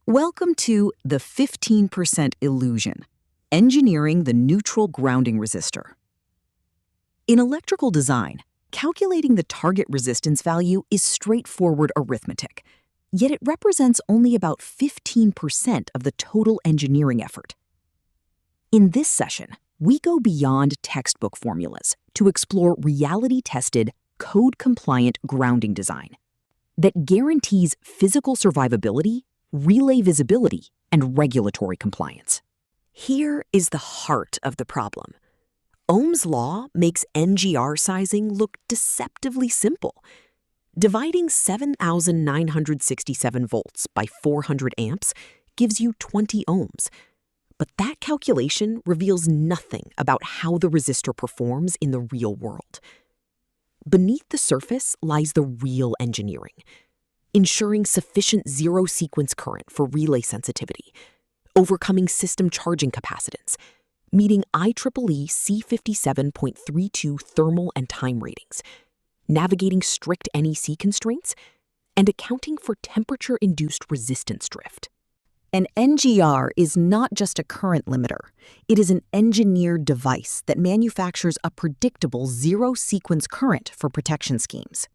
Welcome to the 15% illusion, engineering the neutral grounding resistor. In electrical design, calculating the target resistance value is straightforward arithmetic, yet it represents only about 15% of the total engineering effort. In this session, we go beyond textbook formulas to explore reality-tested, code-compliant grounding design that guarantees physical survivability, relay visibility, and regulatory compliance. Here is the heart of the problem. Ohm's law makes NGR sizing look deceptively simple. Dividing 7,967 volts by 400 amps gives you 20 ohms. But that calculation reveals nothing about how the resistor performs in the real world. Beneath the surface lies the real engineering, ensuring sufficient zero-sequence current for relay sensitivity, overcoming system charging capacitance, meeting IEEE C57.32 thermal and time ratings, navigating strict NEC constraints, and accounting for temperature-induced resistance drift. An NGR is not just a current limiter. It is an engineered device that manufactures a predictable zero-sequence current for protection schemes.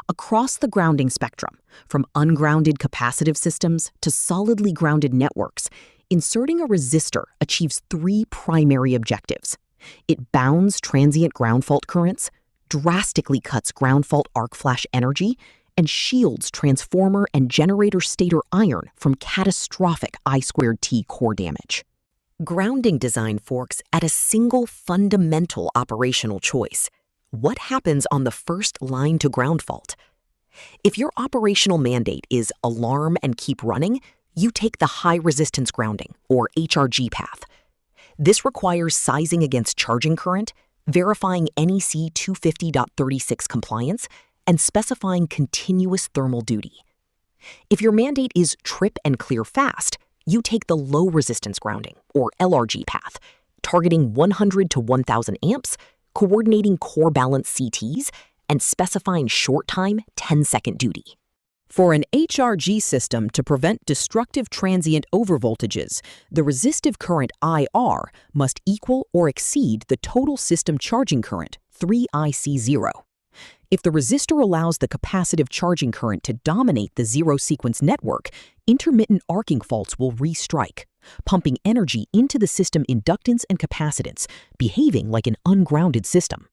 Across the grounding spectrum, from ungrounded capacitive systems to solidly grounded networks, inserting a resistor achieves three primary objectives. It bounds transient ground fault currents, drastically cuts ground fault arc flash energy, and shields transformer and generator stator iron from catastrophic I2T core damage. Grounding design forks at a single fundamental operational choice. What happens on the first line to ground fault? If your operational mandate is alarm and keep running, you take the high resistance grounding, or HRG path. This requires sizing against charging current, verifying NEC 250.36 compliance, and specifying continuous thermal duty. If your mandate is trip and clear fast, you take the low resistance grounding, or LRG path, targeting 100 to 1,000 amps, coordinating core balance CTs, and specifying short time 10-second duty. For an HRG system to prevent destructive transient overvoltages, the resistive current IR must equal or exceed the total system charging current, 3IC0. If the resistor allows the capacitive charging current to dominate the zero-sequence network, intermittent arcing faults will restrike, pumping energy into the system inductance and capacitance, behaving like an ungrounded system.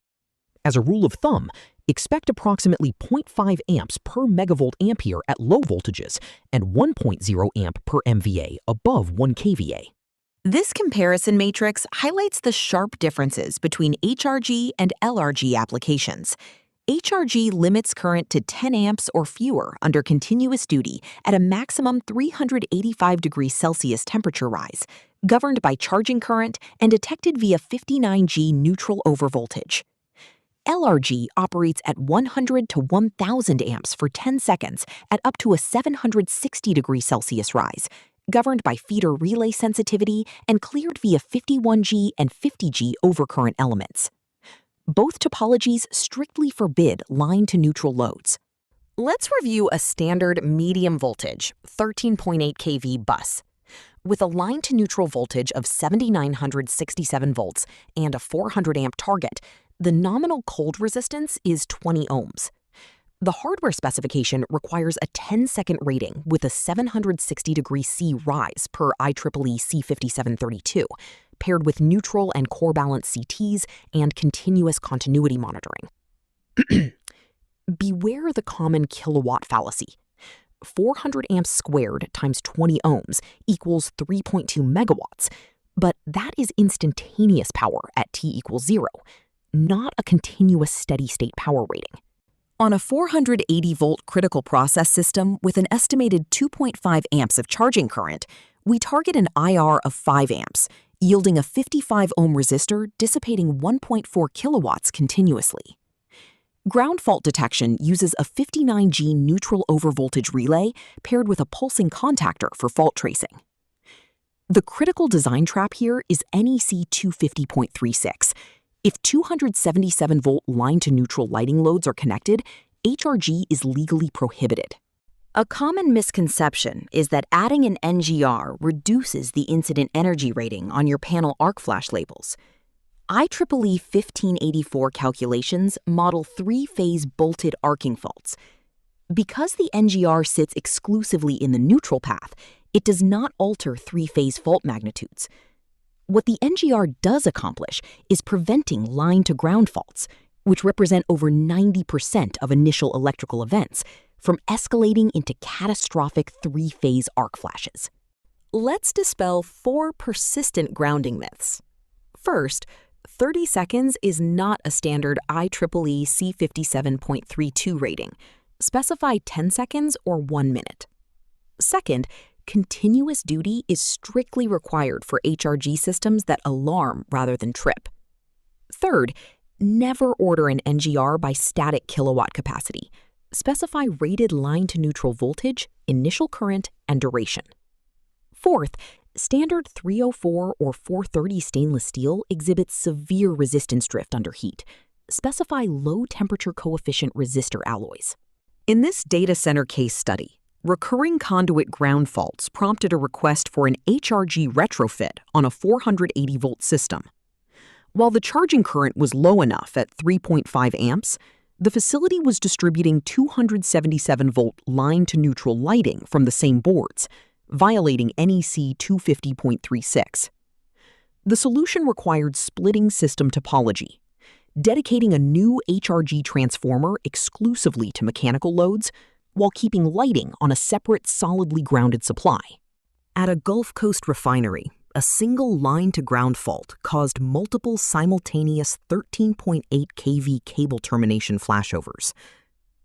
As a rule of thumb, expect approximately 0.5 amps per megavolt ampere at low voltages and 1.0 amp per MVA above 1 kVA. This comparison matrix highlights the sharp differences between HRG and LRG applications. HRG limits current to 10 amps or fewer under continuous duty at a maximum 385 degrees Celsius temperature rise, governed by charging current and detected via 59G neutral overvoltage. LRG operates at 100 to 1,000 amps for 10 seconds at up to a 760 degrees Celsius rise, governed by feeder relay sensitivity and cleared via 51G and 50G overcurrent elements. Both topologies strictly forbid line-to-neutral loads. Let's review a standard medium voltage, 13.8 kV bus. With a line-to-neutral voltage of 7,967 volts and a 400 amp target, the nominal cold resistance is 20 ohms. The hardware specification requires a 10-second rating with a 760 degree C rise per IEEE C57.32, paired with neutral and core balance CTs and continuous continuity monitoring. Beware the common kilowatt fallacy. 400 amps squared times 20 ohms equals 3.2 megawatts, but that is instantaneous power at T equals 0, not a continuous steady-state power rating. On a 480-volt critical process system with an estimated 2.5 amps of charging current, we target an IR of 5 amps, yielding a 55-ohm resistor dissipating 1.4 kilowatts continuously. Ground fault detection uses a 59G neutral overvoltage relay paired with a pulsing contactor for fault tracing. The critical design trap here is NEC 250.36. If 277-volt line-to-neutral lighting loads are connected, HRG is legally prohibited. A common misconception is that adding an NGR reduces the incident energy rating on your panel arc flash labels. IEEE 1584 calculations model three-phase bolted arcing faults. Because the NGR sits exclusively in the neutral path, it does not alter three-phase fault magnitudes. What the NGR does accomplish is preventing line-to-ground faults, which represent over 90% of initial electrical events, from escalating into catastrophic three-phase arc flashes. Let's dispel 4 persistent grounding myths. First, 30 seconds is not a standard IEEE C57.32 rating. Specify 10 seconds or 1 minute. Second, continuous duty is strictly required for HRG systems that alarm rather than trip. Third, never order an NGR by static kilowatt capacity. Specify rated line-to-neutral voltage, initial current, and duration. Fourth, standard 304 or 430 stainless steel exhibits severe resistance drift under heat. Specify low-temperature coefficient resistor alloys. In this data center case study, recurring conduit ground faults prompted a request for an HRG retrofit on a 480-volt system. While the charging current was low enough at 3.5 amps, the facility was distributing 277-volt line-to-neutral lighting from the same boards, violating NEC 250.36. The solution required splitting system topology, dedicating a new HRG transformer exclusively to mechanical loads while keeping lighting on a separate solidly grounded supply. At a Gulf Coast refinery, a single line-to-ground fault caused multiple simultaneous 13.8 kV cable termination flashovers.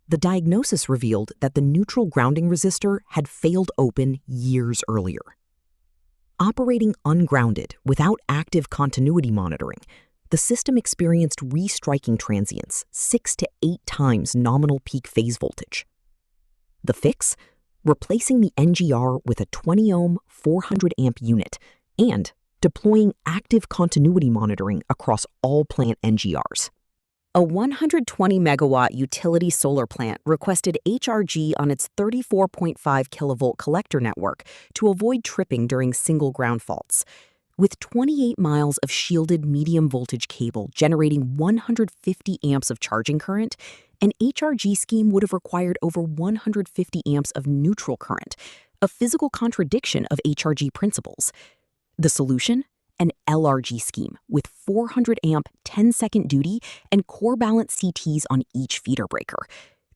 The diagnosis revealed that the neutral grounding resistor had failed open years earlier. Operating ungrounded without active continuity monitoring, the system experienced restriking transients 6 to 8 times nominal peak phase voltage. The fix? Replacing the NGR with a 20-ohm, 400-amp unit and deploying active continuity monitoring across all plant NGRs. A 120-megawatt utility solar plant requested HRG on its 34.5 kilovolt collector network to avoid tripping during single ground faults. With 28 miles of shielded medium-voltage cable generating 150 amps of charging current, an HRG scheme would have required over 150 amps of neutral current, a physical contradiction of HRG principles. The solution? An LRG scheme with 400-amp 10-second duty and core balance CTs on each feeder breaker,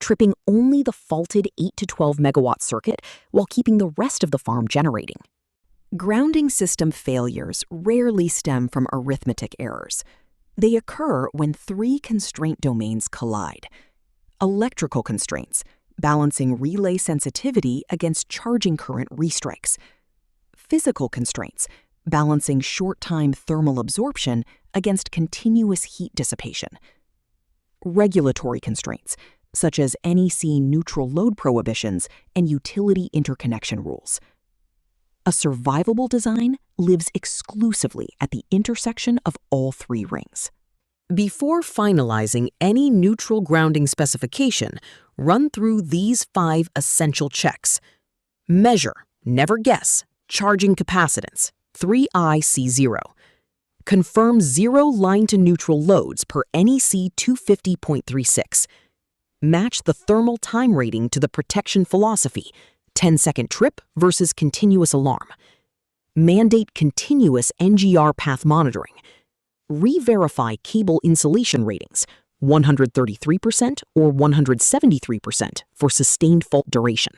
tripping only the faulted 8 to 12 megawatt circuit while keeping the rest of the farm generating. Grounding system failures rarely stem from arithmetic errors. They occur when 3 constraint domains collide. Electrical constraints, balancing relay sensitivity against charging current restrikes. Physical constraints, balancing short-time thermal absorption against continuous heat dissipation. Regulatory constraints, such as NEC neutral load prohibitions and utility interconnection rules. A survivable design lives exclusively at the intersection of all 3 rings. Before finalizing any neutral grounding specification, run through these 5 essential checks. Measure, never guess, charging capacitance, 3IC0. Confirm 0 line-to-neutral loads per NEC 250.36. Match the thermal time rating to the protection philosophy, 10-second trip versus continuous alarm. Mandate continuous NGR path monitoring. Re-verify cable insulation ratings, 133% or 173% for sustained fault duration.